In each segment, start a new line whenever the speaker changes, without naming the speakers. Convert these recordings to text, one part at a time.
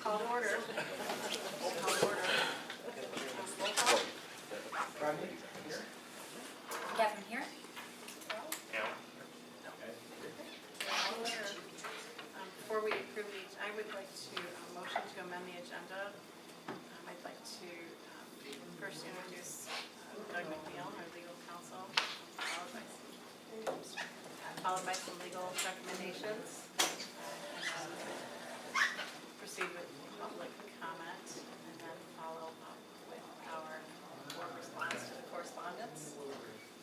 Call to order.
Catherine here?
Before we approve these, I would like to motion to amend the agenda. I'd like to first introduce Doug McNeil, our legal counsel, followed by some legal recommendations. Proceed with public comment, and then follow up with our board response to the correspondence.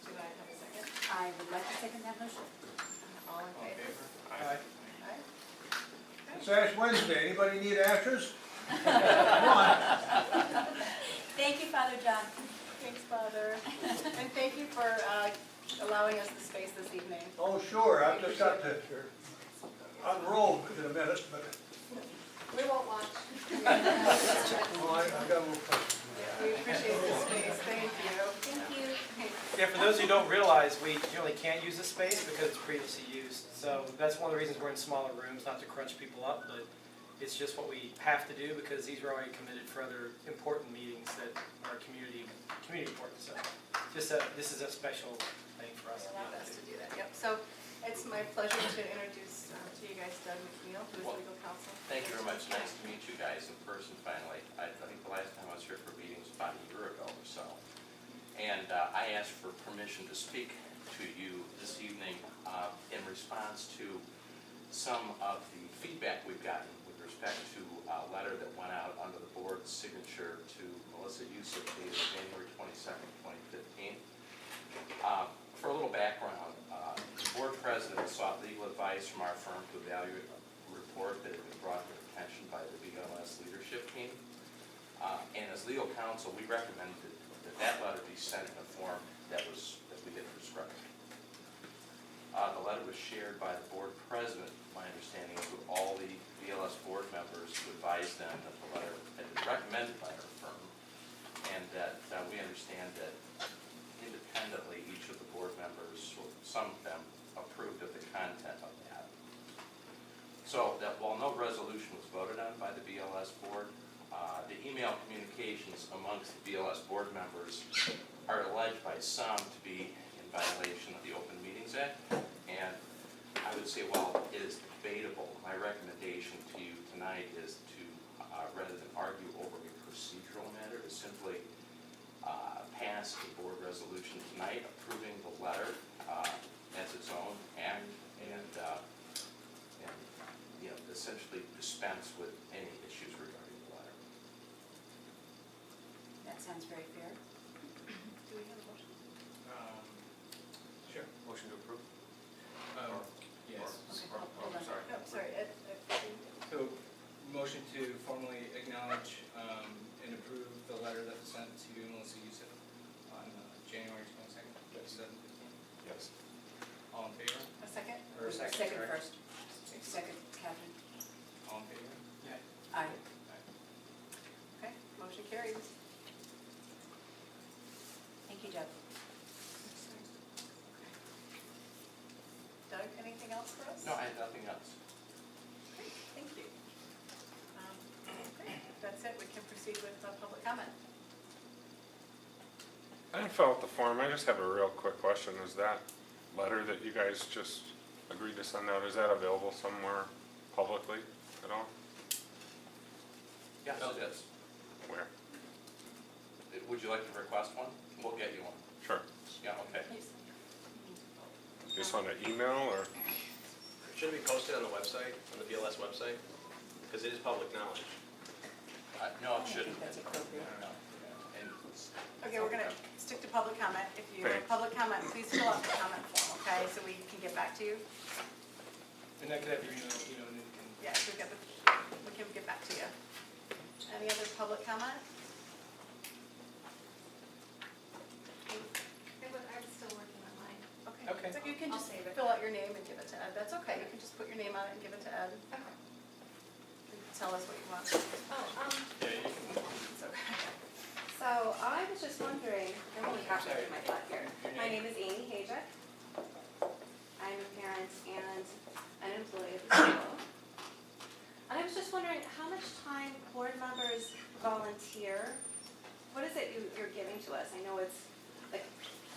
Do I have a second?
I would like to second that motion.
All in favor?
Aye.
Aye.
It's Ash Wednesday. Anybody need ashes? Come on.
Thank you, Father John.
Thanks, Father. And thank you for allowing us the space this evening.
Oh, sure. I've just got to unroll in a minute, but
We won't watch.
oh, I got a little question.
We appreciate the space. Thank you.
Thank you.
Yeah, for those who don't realize, we generally can't use this space because it's previously used. So that's one of the reasons we're in smaller rooms, not to crunch people up, but it's just what we have to do because these are already committed for other important meetings that are community important. So just this is a special thing for us.
They allowed us to do that. Yep. So it's my pleasure to introduce to you guys Doug McNeil, who is legal counsel.
Thank you very much. Nice to meet you guys in person finally. I think the last time I was here for meetings was about a year ago or so. And I asked for permission to speak to you this evening in response to some of the feedback we've gotten with respect to a letter that went out under the board's signature to Melissa Yusuf dated January 22nd, 2015. For a little background, the board president sought legal advice from our firm to evaluate a report that had been brought to their attention by the BLS leadership team. And as legal counsel, we recommended that letter be sent in a form that we had prescribed. The letter was shared by the board president, my understanding, to all the BLS board members to advise them that the letter had been recommended by our firm, and that we understand that independently each of the board members, or some of them, approved of the content of that. So that while no resolution was voted on by the BLS board, the email communications amongst the BLS board members are alleged by some to be in violation of the Open Meetings Act. And I would say, while it is debatable, my recommendation to you tonight is to, rather than argue over a procedural matter, to simply pass a board resolution tonight approving the letter as its own act, and essentially dispense with any issues regarding the letter.
That sounds very fair.
Do we have a motion?
Sure. Motion to approve? Yes.
Okay.
Hold on.
Sorry.
Oh, sorry.
So, motion to formally acknowledge and approve the letter that was sent to Melissa Yusuf on January 22nd, 2015.
Yes.
All in favor?
A second?
Or second,
Second
sorry.
first. Second, Catherine.
All in favor?
Aye.
Okay, motion carries.
Thank you, Doug.
Doug, anything else for us?
No, I have nothing else.
Great, thank you. Great, if that's it, we can proceed with public comment.
I didn't fill out the form, I just have a real quick question. Is that letter that you guys just agreed to send out, is that available somewhere publicly at all?
Yes, it is.
Where?
Would you like to request one? We'll get you one.
Sure.
Yeah, okay.
Just on an email or?
Should it be posted on the website, on the BLS website? Because it is public knowledge.
No, it
I
shouldn't.
think that's appropriate.
And
Okay, we're gonna stick to public comment. If you have
Thanks.
public comment, please fill out the comment form, okay, so we can get back to you.
And I could have your email, and then you can.
Yes, we can get back to you. Any other public comment?
I'm still working on mine.
Okay.
So you can
I'll
just
save it.
fill out your name and give it to Ed. That's okay. You can just put your name on it and give it to Ed.
Okay.
And tell us what you want.
Oh,
Yeah, you can.
It's okay.
so I was just wondering, I'm only halfway through my thought here.
Your
My
name?
name is Amy Hajek. I'm a parent and an employee of the school. And I was just wondering, how much time board members volunteer? What is it you're giving to us? I know it's, like,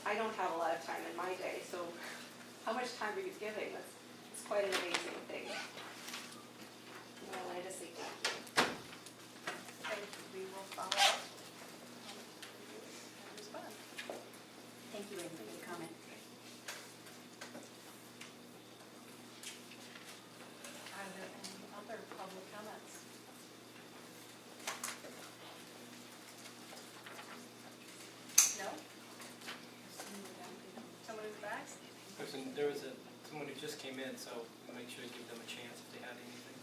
I don't have a lot of time in my day, so how much time are you giving? It's quite an amazing thing. And I wanted to say thank you.
Thank you. We will follow up. And respond.
Thank you, Amy, for your comment.
Are there any other public comments? No? Someone in the back?
There was someone who just came in, so we'll make sure to give them a chance if they had anything.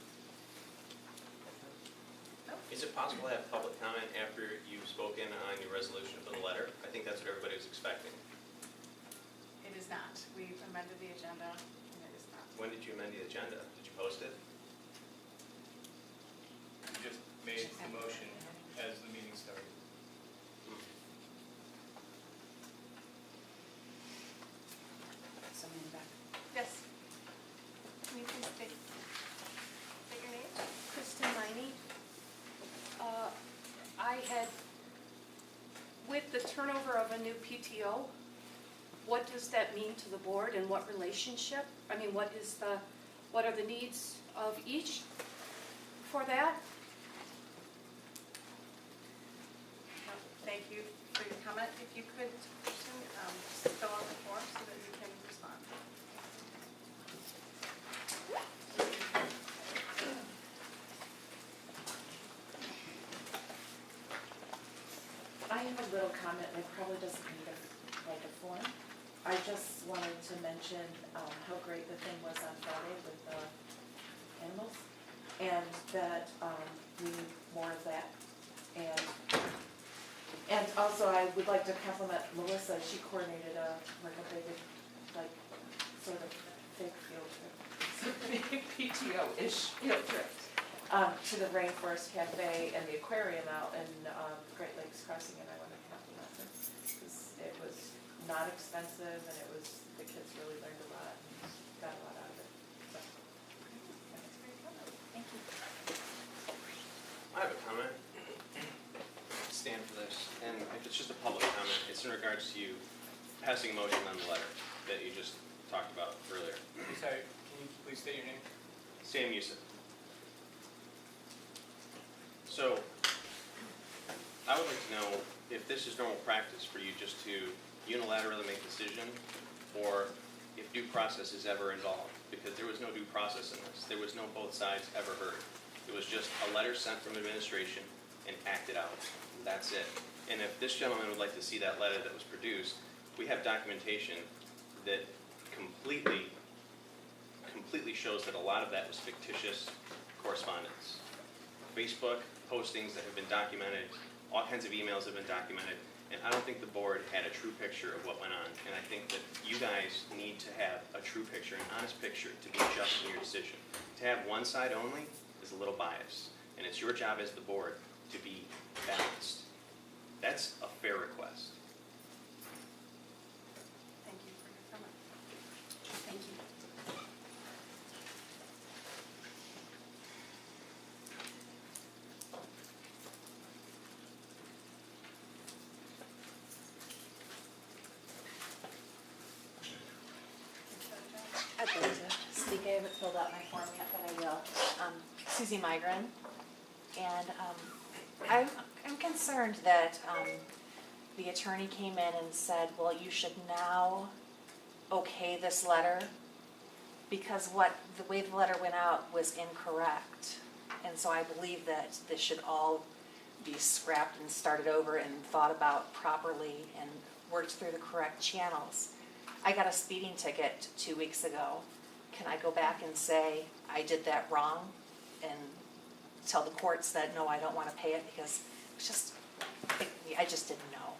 Is it possible to have public comment after you've spoken on your resolution for the letter? I think that's what everybody was expecting.
It is not. We've amended the agenda, and it is not.
When did you amend the agenda? Did you post it?
You just made the motion as the meeting started.
Someone in the back.
Yes. Can you please state your name?
Kristen Miney. I had, with the turnover of a new PTO, what does that mean to the board and what relationship? I mean, what are the needs of each for that?
Thank you for your comment. If you could, Kristen, just fill out the form so that you can respond.
I have a little comment, and it probably doesn't need like a form. I just wanted to mention how great the thing was on Friday with the animals, and that we need more of that. And also, I would like to compliment Melissa. She coordinated a big, like, sort of fake field trip, PTO-ish field trip. To the Rainforest Cafe and the aquarium out in Great Lakes Crossing, and I want to compliment her, because it was not expensive, and it was, the kids really learned a lot, and got a lot out of it. So,
Thanks for your comment.
Thank you.
I have a comment. Stand for this, and if it's just a public comment, it's in regards to you passing a motion on the letter that you just talked about earlier.
Sorry, can you please state your name?
Sam Yusuf. So, I would like to know if this is normal practice for you just to unilaterally make a decision, or if due process is ever involved, because there was no due process in this. There was no both sides ever heard. It was just a letter sent from administration and acted out. That's it. And if this gentleman would like to see that letter that was produced, we have documentation that completely shows that a lot of that was fictitious correspondence. Facebook postings that have been documented, all kinds of emails have been documented, and I don't think the board had a true picture of what went on. And I think that you guys need to have a true picture, an honest picture, to be just in your decision. To have one side only is a little biased, and it's your job as the board to be balanced. That's a fair request.
Thank you for your comment.
Thank you.
filled out my form yet, but I will. Susie Migren. And I'm concerned that the attorney came in and said, well, you should now okay this letter because the way the letter went out was incorrect. And so I believe that this should all be scrapped and started over and thought about properly and worked through the correct channels. I got a speeding ticket 2 weeks ago. Can I go back and say, I did that wrong? And tell the courts that, no, I don't want to pay it because it's just, I just didn't know.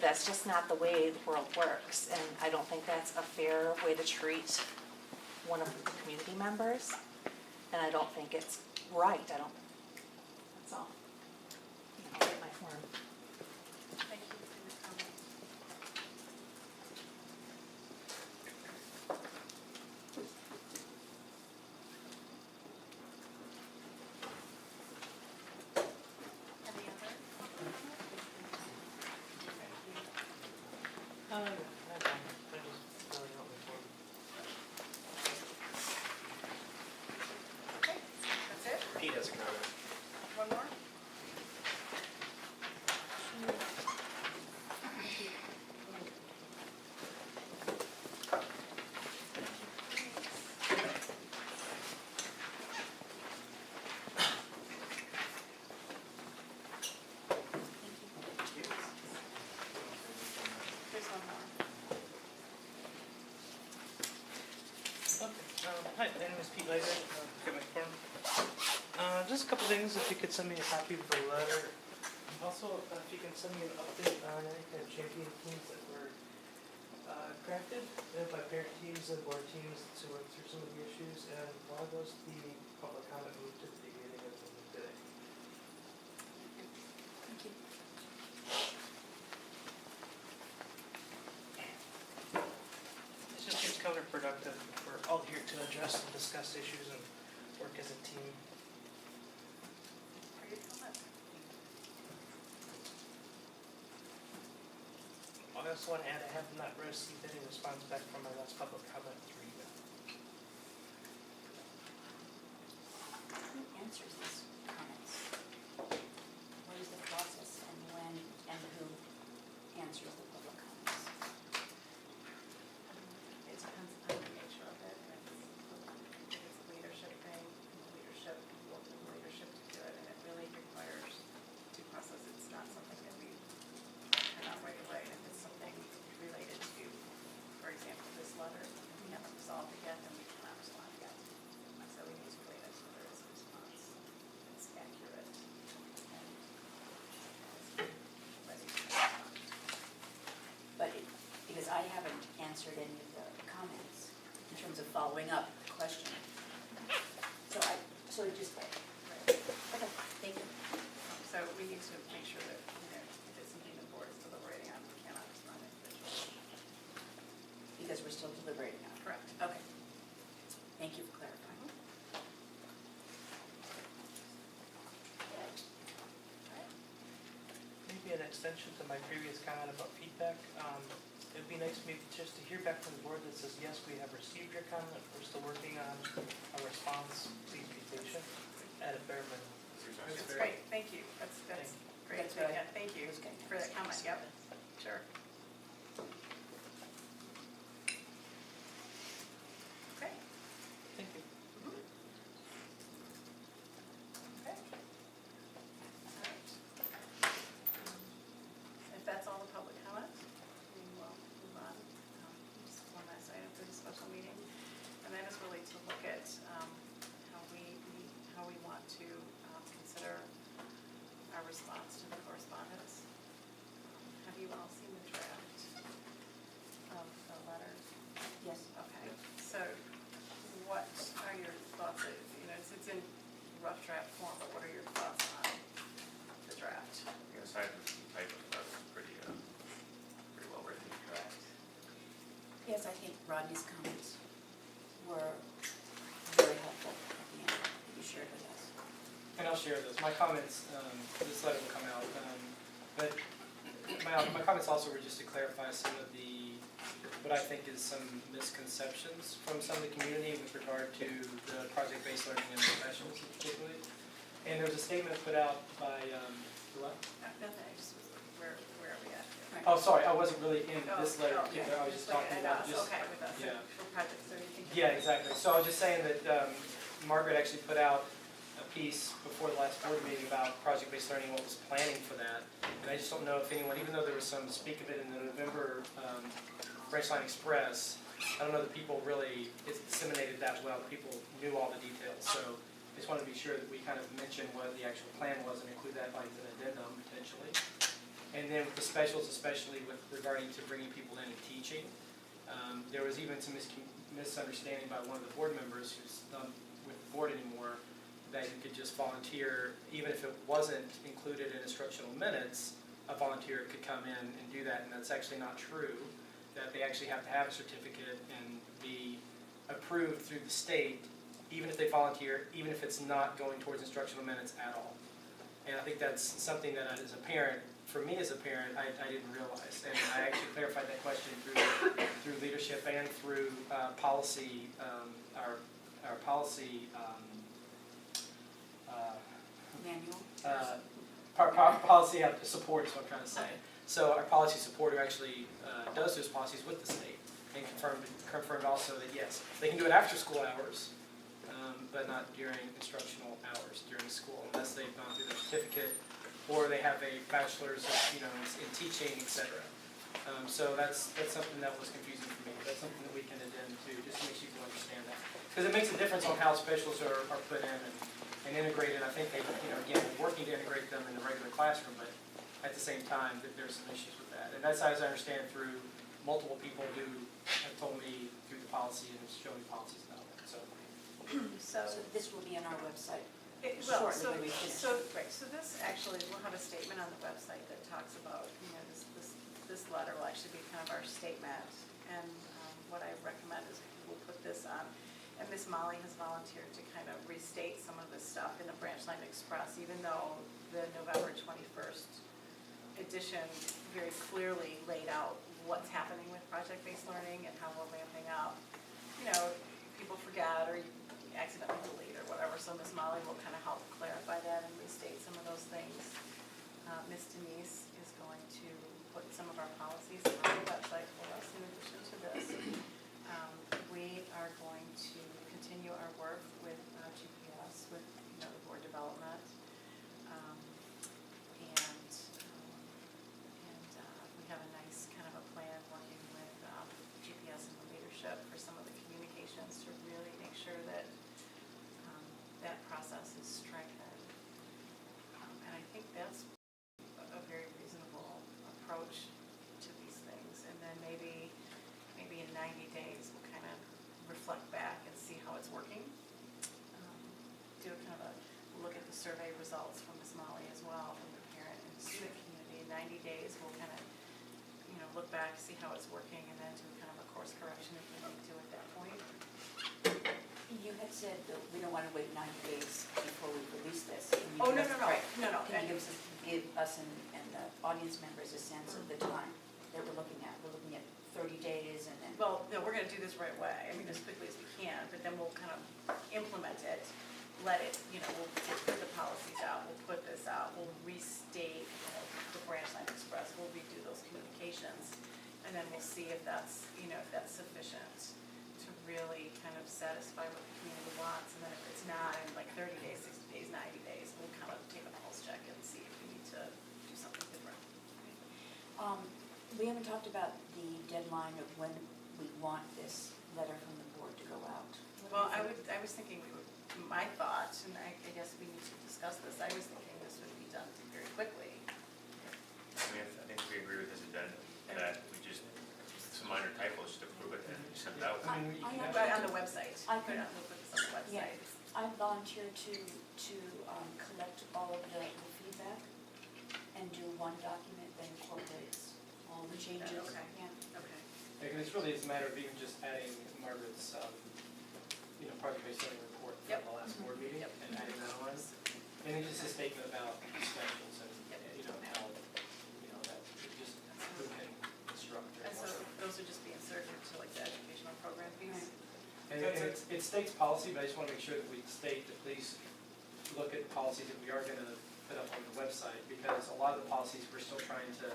That's just not the way the world works. And I don't think that's a fair way to treat one of the community members. And I don't think it's right. That's all. I'll get my form.
Thank you for your comment. Any other? Okay, that's it?
Pete has a comment.
One more? Here's one more.
Hi, my name is Pete Lager, get my form. Just a couple things, if you could send me a copy of the letter. Also, if you can send me an update on any kind of champion teams that were crafted by parent teams and board teams to work through some of the issues, and why was the public comment moved to the beginning of the meeting today?
Thank you.
It just seems counterproductive if we're all here to address and discuss issues and work as a team.
Are you comment?
I also want to add, I have not received any response back from my last public comment through email.
Who answers these comments? What is the process and when and who answers the public comments?
It depends on the nature of it. It's a leadership thing, and leadership, working leadership to do it, and it really requires due process. It's not something that we turn on right away. If it's something related to, for example, this letter, if we haven't resolved it yet, then we cannot respond yet. So we need to wait until there is a response that's accurate and ready to respond.
But because I haven't answered any of the comments in terms of following up the question. So it just, okay, thank you.
So we need to make sure that, if it's something the board is deliberating on, we cannot respond individually.
Because we're still deliberating on it.
Correct.
Okay. Thank you for clarifying.
Maybe an extension to my previous comment about feedback. It'd be nice maybe just to hear back from the board that says, yes, we have received your comment, we're still working on a response, please be patient, at a bare minimum.
That's great, thank you. That's great.
That's right.
Yeah, thank you
That's good.
for that comment, yep, sure. Okay.
Thank you.
Okay. All right. If that's all the public comment, we will move on. Just one last item for the special meeting. And that is really to look at how we want to consider our response to the correspondence. Have you all seen the draft of the letter?
Yes.
Okay, so what are your thoughts? It's in rough draft form, but what are your thoughts on the draft?
Aside from some typos, that was pretty well written.
Correct.
Yes, I think Rodney's comments were very helpful at the end that you shared with us.
And I'll share those. My comments, this letter will come out, but my comments also were just to clarify some of the what I think is some misconceptions from some of the community with regard to the project-based learning and professionals particularly. And there was a statement put out by, what?
Nothing, I just was, where are we at?
Oh, sorry, I wasn't really in this letter
Oh,
particular, I was just talking
looking at
about
us.
just.
Okay, with us,
yeah.
for projects, so you think.
Yeah, exactly. So I was just saying that Margaret actually put out a piece before the last board meeting about project-based learning, what was planning for that. And I just don't know if anyone, even though there was some speak of it in the November Branchline Express, I don't know that people really, it's disseminated that well, people knew all the details. So I just wanted to be sure that we kind of mention what the actual plan was and include that like an addendum potentially. And then with the specials, especially with regarding to bringing people in and teaching, there was even some misunderstanding by one of the board members who's not with the board anymore, that you could just volunteer, even if it wasn't included in instructional minutes, a volunteer could come in and do that, and that's actually not true. That they actually have to have a certificate and be approved through the state, even if they volunteer, even if it's not going towards instructional minutes at all. And I think that's something that as a parent, for me as a parent, I didn't realize. And I actually clarified that question through leadership and through policy, our policy
Manual?
policy support is what I'm trying to say. So our policy supporter actually does those policies with the state and confirmed also that yes, they can do it after school hours, but not during instructional hours during school unless they've gone through the certificate or they have a bachelor's, in teaching, etc. So that's something that was confusing for me. That's something that we can addend to just to make sure people understand that, because it makes a difference on how specials are put in and integrated. I think they, again, we're working to integrate them in the regular classroom, but at the same time, that there's some issues with that. And that's as I understand through multiple people who have told me through the policy and shown me policies about that.
So this will be on our website
Well,
shortly when we finish.
so this actually, we'll have a statement on the website that talks about, this letter will actually be kind of our statement. And what I recommend is we'll put this on. And Ms. Molly has volunteered to kind of restate some of this stuff in the Branchline Express, even though the November 21st edition very clearly laid out what's happening with project-based learning and how we're ramping up. People forget or accidentally delete or whatever, so Ms. Molly will kind of help clarify that and restate some of those things. Ms. Denise is going to put some of our policies on the website for us in addition to this. We are going to continue our work with GPS, with the board development. We have a nice kind of a plan working with GPS and the leadership for some of the communications to really make sure that that process is strengthened. And I think that's a very reasonable approach to these things. And then maybe in 90 days, we'll kind of reflect back and see how it's working. Do a kind of a look at the survey results from Ms. Molly as well, from the parent and student community. In 90 days, we'll kind of, look back, see how it's working, and then do kind of a course correction if we need to at that point.
You had said that we don't want to wait 90 days before we release this. Can you
Oh,
give us- right.
no.
Can you give us and the audience members a sense of the time that we're looking at? We're looking at 30 days and then.
Well, no, we're gonna do this right away, as quickly as we can, but then we'll kind of implement it, let it, we'll put the policies out, we'll put this out, we'll restate, the Branchline Express, we'll redo those communications, and then we'll see if that's, if that's sufficient to really kind of satisfy what the community wants, and then if it's not, in like 30 days, 60 days, 90 days, we'll kind of take a pulse check and see if we need to do something different.
We haven't talked about the deadline of when we want this letter from the board to go out.
Well, I was thinking my thought, and I guess we need to discuss this, I was thinking this would be done very quickly.
I think we agree with this addendum, that we just minor typos to prove it and send it out.
Right on the website. Put it on the website.
I volunteer to collect all of the feedback and do one document that incorporates all the changes.
Okay.
Yeah.
Okay.
Yeah, 'cause it's really a matter of even just adding Margaret's, project-based learning report from
Yep.
the last board meeting and adding that on. And then just a statement about specials and, how, that just who can instruct or
And so those would just be in
And it states policy, but I just want to make sure that we state that please look at policies that we are gonna put up on the website, because a lot of the policies we're still trying to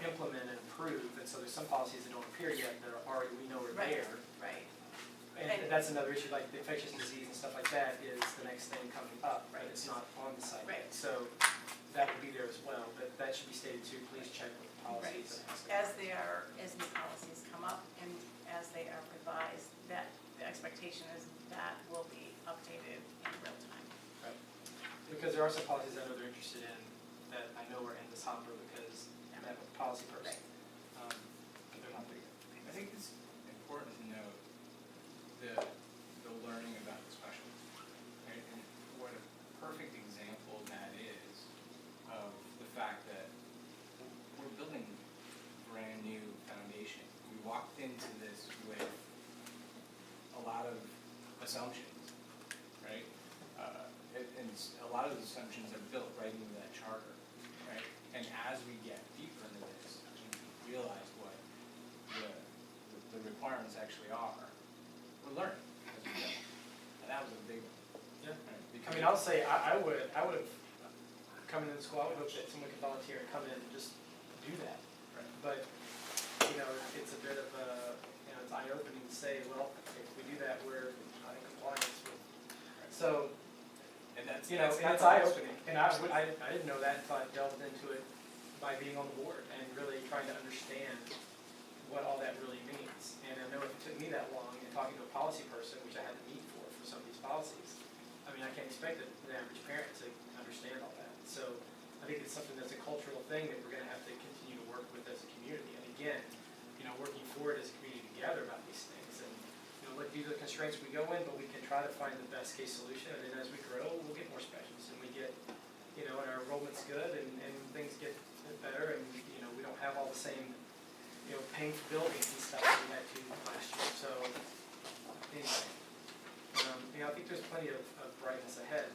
implement and improve, and so there's some policies that don't appear yet that are already, we know are
Right.
there.
Right.
And that's another issue, like the infectious disease and stuff like that is the next thing coming up, but it's not on the site.
Right.
So that would be there as well, but that should be stated too, please check with policies.
As new policies come up and as they are revised, that, the expectation is that will be updated in real time.
Because there are some policies I know they're interested in that I know are in this hopper because I met with the policy person. But they're not there yet.
I think it's important to note the learning about the specialty, right? And what a perfect example that is of the fact that we're building a brand new foundation. We walked into this with a lot of assumptions, right? And a lot of the assumptions are built right into that charter, right? And as we get deeper into this, we realize what the requirements actually are. We're learning as we go, and that was a big one.
Yeah.
Right?
I mean, I'll say, I would have come into the school, I would hope that someone could volunteer and come in and just do that. But, you know, it's a bit of a, you know, it's eye-opening to say, well, if we do that, we're not in compliance with. So,
And that's,
you know,
that's
and
not
it's
the-
eye-opening. And I didn't know that until I delved into it by being on the board and really trying to understand what all that really means. And I know if it took me that long and talking to a policy person, which I had to meet for some of these policies, I mean, I can't expect the average parent to understand all that. So I think it's something that's a cultural thing that we're gonna have to continue to work with as a community. And again, you know, working forward as a community together about these things. And, you know, look, these are the constraints we go in, but we can try to find the best case solution. And then as we grow, we'll get more specialists and we get, you know, and our enrollment's good and things get better and, you know, we don't have all the same, you know, paint buildings and stuff that we had to last year. So, anyway, you know, I think there's plenty of brightness ahead.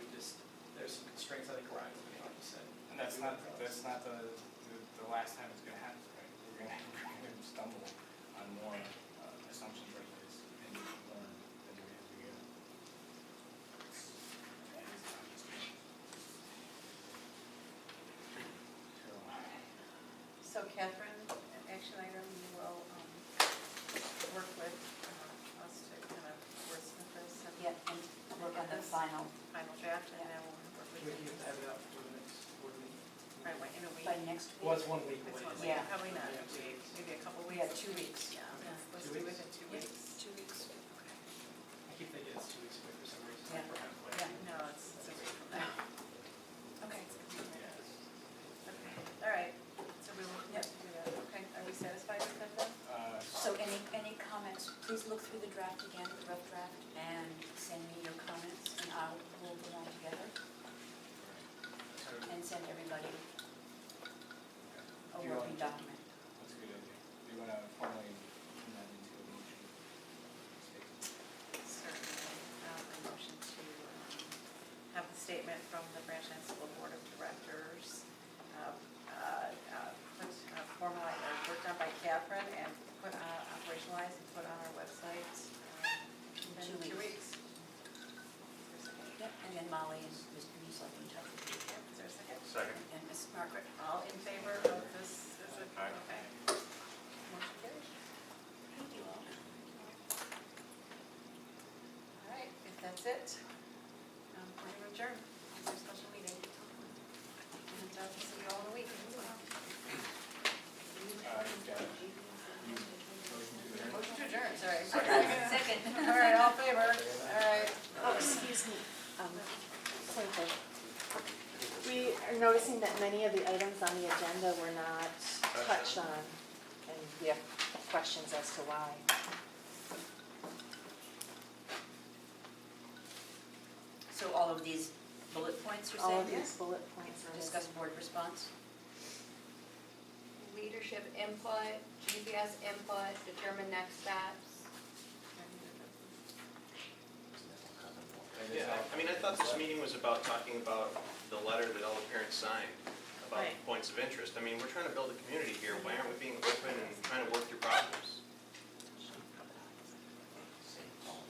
There's some constraints I think arise, like you said.
And that's not the last time it's gonna happen, right? We're gonna stumble on more assumptions like this and learn as we go.
So Catherine, action item, you will work with us to kind of wordsmith this and
Yeah, and work on the final,
final draft, and then we'll work with
We
you.
can have it out for the next board meeting.
Right, in a week.
by next week.
Well, it's 1 week
It's
away.
one
Yeah.
week, probably not a week, maybe a couple
We
weeks.
have 2 weeks.
Yeah, let's
2
do it
weeks?
in 2
Yeah,
weeks.
2 weeks.
I keep thinking it's 2 weeks away for some reason.
Yeah.
We're halfway.
Yeah.
No, it's a week from now.
Okay.
Okay, all right, so we will have to do that, okay, are we satisfied with that then?
So any comments, please look through the draft again, the rough draft, and send me your comments, and we'll put on together and send everybody a
Do you
working
want-
document.
That's a good idea. Do you wanna formally turn that into a motion?
Certainly, a motion to have the statement from the Branchland School Board of Directors, formalized, worked on by Catherine and put operationalized and put on our website in
2
2
weeks.
weeks.
Yep, and then Molly and Mr. Nice will be in touch with you.
Is there a second?
Second.
And Ms. Margaret.
All in favor of this,
Aye.
okay. Motion carries.
Thank you all.
All right, if that's it, we're going to adjourn our special meeting. And we'll see you all in a week.
You've got motion to adjourn?
Motion to adjourn, sorry.
Second.
All right, all in favor? All right.
Oh, excuse me, same thing. We are noticing that many of the items on the agenda were not touched on, and we have questions as to why.
So all of these bullet points you're
All
saying?
of these bullet points are
Discuss
missing.
board response?
Leadership input, GPS input, determine next steps.
Yeah, I mean, I thought this meeting was about talking about the letter that all the parents signed about
Right.
points of interest. I mean, we're trying to build a community here. Why aren't we being open and trying to work through problems?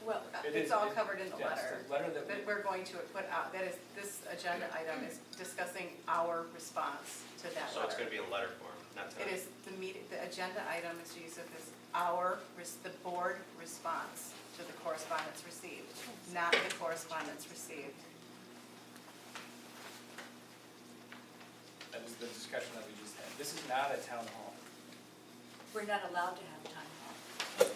Well,
it's all covered in the
Yes,
letter.
the letter that we.
That we're going to put out, that is, this agenda item is discussing our response to that
So it's
letter.
gonna be a letter form, not
It
tonight.
is the agenda item, Mr. Youssef, is the board response to the correspondence received, not the correspondence received.
That was the discussion that we just had. This is not a town hall.
We're not allowed to have town hall.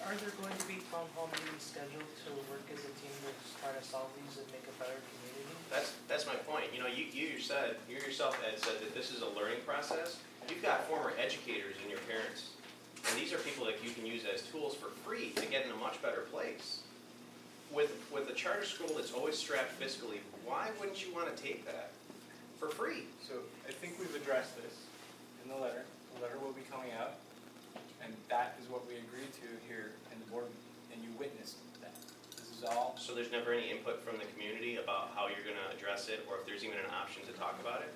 Are there going to be town hall meetings scheduled to work as a team to try to solve these and make a better community?
That's my point. You know, you yourself, Ed, said that this is a learning process. You've got former educators in your parents. And these are people that you can use as tools for free to get in a much better place. With a charter school that's always strapped fiscally, why wouldn't you want to take that for free?
So I think we've addressed this in the letter. The letter will be coming out, and that is what we agreed to here in the board, and you witnessed that. This is all,
So there's never any input from the community about how you're gonna address it, or if there's even an option to talk about it?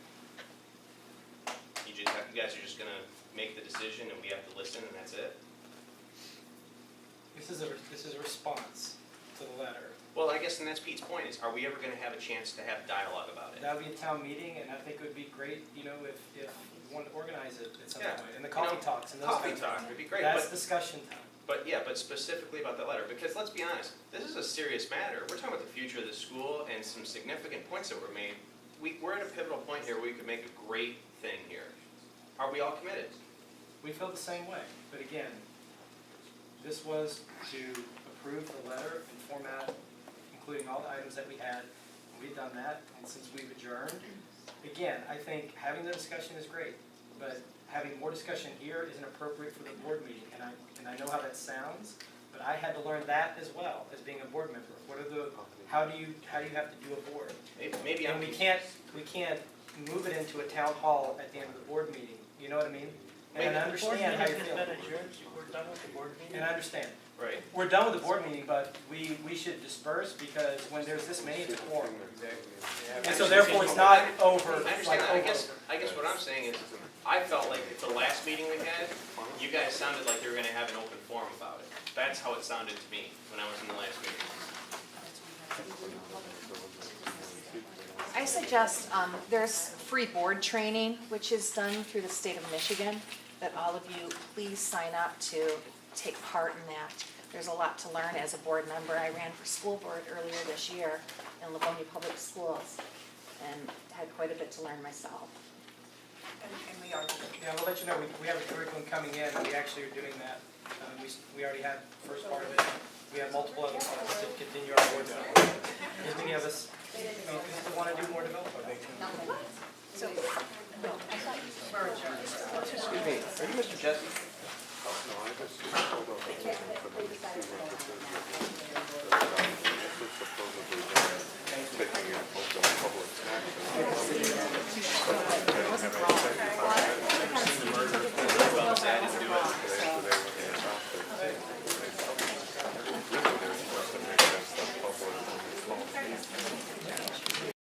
You guys are just gonna make the decision and we have to listen and that's it?
This is a response to the letter.
Well, I guess, and that's Pete's point, is are we ever gonna have a chance to have dialogue about it?
That would be a town meeting, and I think it would be great, you know, if you wanted to organize it at some
Yeah.
point, and the
You
coffee
know,
talks and those
Coffee
kinds of
talk,
things.
would be great,
That's
but,
discussion time.
but specifically about that letter, because let's be honest, this is a serious matter. We're talking about the future of the school and some significant points that were made. We're at a pivotal point here where we could make a great thing here. Are we all committed?
We feel the same way, but again, this was to approve the letter in format, including all the items that we had. We've done that, and since we've adjourned, again, I think having the discussion is great, but having more discussion here isn't appropriate for the board meeting, and I know how that sounds, but I had to learn that as well, as being a board member. How do you have to do a board?
Maybe I'm.
And we can't move it into a town hall at the end of the board meeting, you know what I mean? And I understand how you feel.
Board meeting has been adjourned, we're done with the board meeting.
And I understand.
Right.
We're done with the board meeting, but we should disperse because when there's this many, it's a quorum. And so therefore, it's not over,
I
like
understand that.
over.
I guess what I'm saying is, I felt like at the last meeting we had, you guys sounded like you were gonna have an open forum about it. That's how it sounded to me when I was in the last meeting.
I suggest, there's free board training, which is done through the state of Michigan, that all of you please sign up to take part in that. There's a lot to learn as a board member. I ran for school board earlier this year in Livonia Public Schools and had quite a bit to learn myself.
And we are.
Yeah, we'll let you know, we have a curriculum coming in, and we actually are doing that. We already had the first part of it. We have multiple other parts to continue our board development. If any of us, people want to do more development.
So, we're adjourned.
Excuse me, are you Mr. Jesse?
No, I just, hold on.